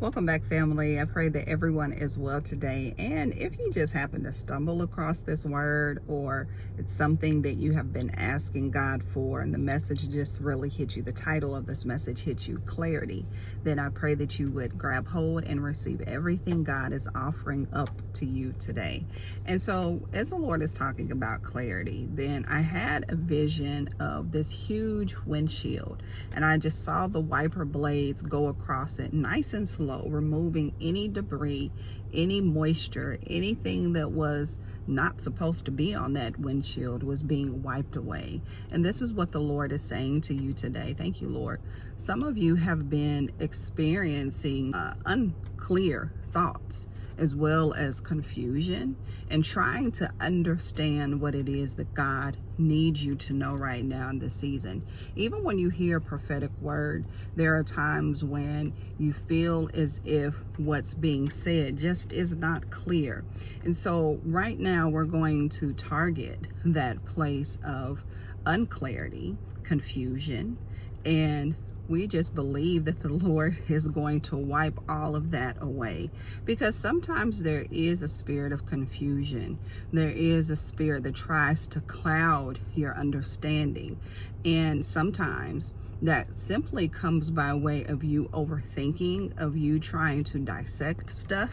Welcome back, family. I pray that everyone is well today. And if you just happen to stumble across this word, or it's something that you have been asking God for, and the message just really hit you, the title of this message hit you, clarity, then I pray that you would grab hold and receive everything God is offering up to you today. And so, as the Lord is talking about clarity, then I had a vision of this huge windshield, and I just saw the wiper blades go across it nice and slow, removing any debris, any moisture, anything that was not supposed to be on that windshield was being wiped away. And this is what the Lord is saying to you today. Thank you, Lord. Some of you have been experiencing unclear thoughts, as well as confusion, and trying to understand what it is that God needs you to know right now in this season. Even when you hear a prophetic word, there are times when you feel as if what's being said just is not clear. And so right now we're going to target that place of unclarity, confusion, and we just believe that the Lord is going to wipe all of that away, because sometimes there is a spirit of confusion. There is a spirit that tries to cloud your understanding. And sometimes that simply comes by way of you overthinking, of you trying to dissect stuff,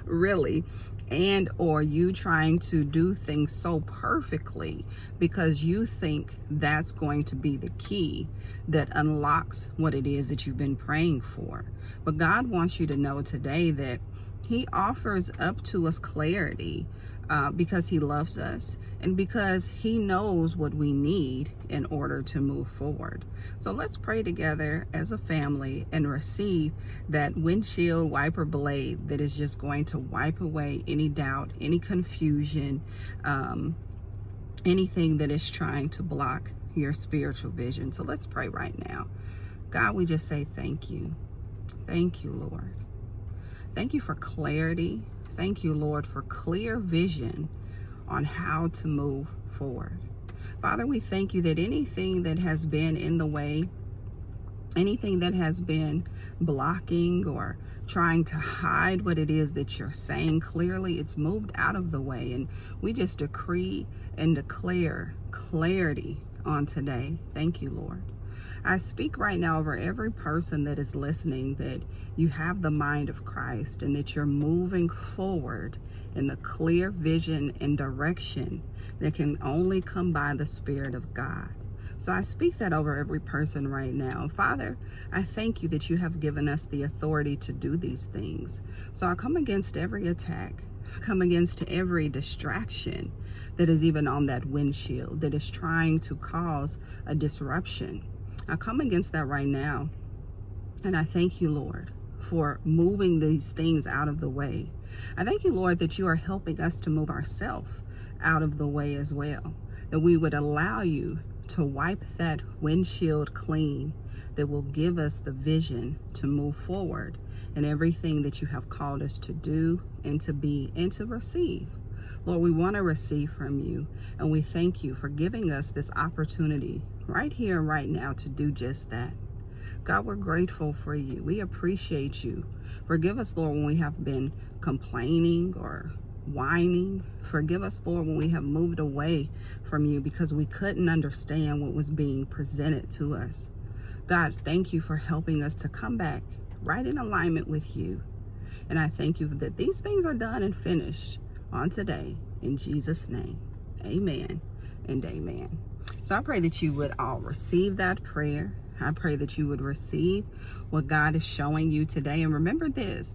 really, and or you trying to do things so perfectly because you think that's going to be the key that unlocks what it is that you've been praying for. But God wants you to know today that He offers up to us clarity because He loves us and because He knows what we need in order to move forward. So let's pray together as a family and receive that windshield wiper blade that is just going to wipe away any doubt, any confusion, anything that is trying to block your spiritual vision. So let's pray right now. God, we just say thank you. Thank you, Lord. Thank you for clarity. Thank you, Lord, for clear vision on how to move forward. Father, we thank you that anything that has been in the way, anything that has been blocking or trying to hide what it is that you're saying clearly, it's moved out of the way. And we just decree and declare clarity on today. Thank you, Lord. I speak right now over every person that is listening that you have the mind of Christ and that you're moving forward in the clear vision and direction that can only come by the Spirit of God. So I speak that over every person right now. Father, I thank you that you have given us the authority to do these things. So I come against every attack. I come against every distraction that is even on that windshield that is trying to cause a disruption. I come against that right now. And I thank you, Lord, for moving these things out of the way. I thank you, Lord, that you are helping us to move ourselves out of the way as well. That we would allow you to wipe that windshield clean, that will give us the vision to move forward in everything that you have called us to do and to be and to receive. Lord, we want to receive from you, and we thank you for giving us this opportunity right here and right now to do just that. God, we're grateful for you. We appreciate you. Forgive us, Lord, when we have been complaining or whining. Forgive us, Lord, when we have moved away from you because we couldn't understand what was being presented to us. God, thank you for helping us to come back right in alignment with you. And I thank you that these things are done and finished on today. In Jesus' name, amen and amen. So I pray that you would all receive that prayer. I pray that you would receive what God is showing you today. And remember this,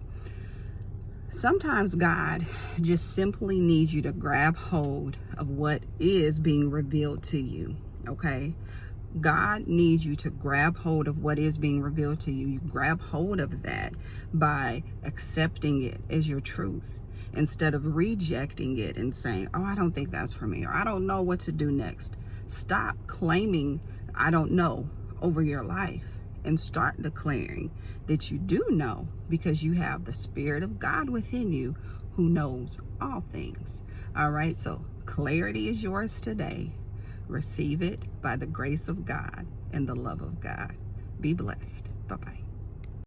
sometimes God just simply needs you to grab hold of what is being revealed to you, okay? God needs you to grab hold of what is being revealed to you. You grab hold of that by accepting it as your truth, instead of rejecting it and saying, oh, I don't think that's for me, or I don't know what to do next. Stop claiming I don't know over your life and start declaring that you do know, because you have the Spirit of God within you who knows all things. All right, so clarity is yours today. Receive it by the grace of God and the love of God. Be blessed. Bye-bye.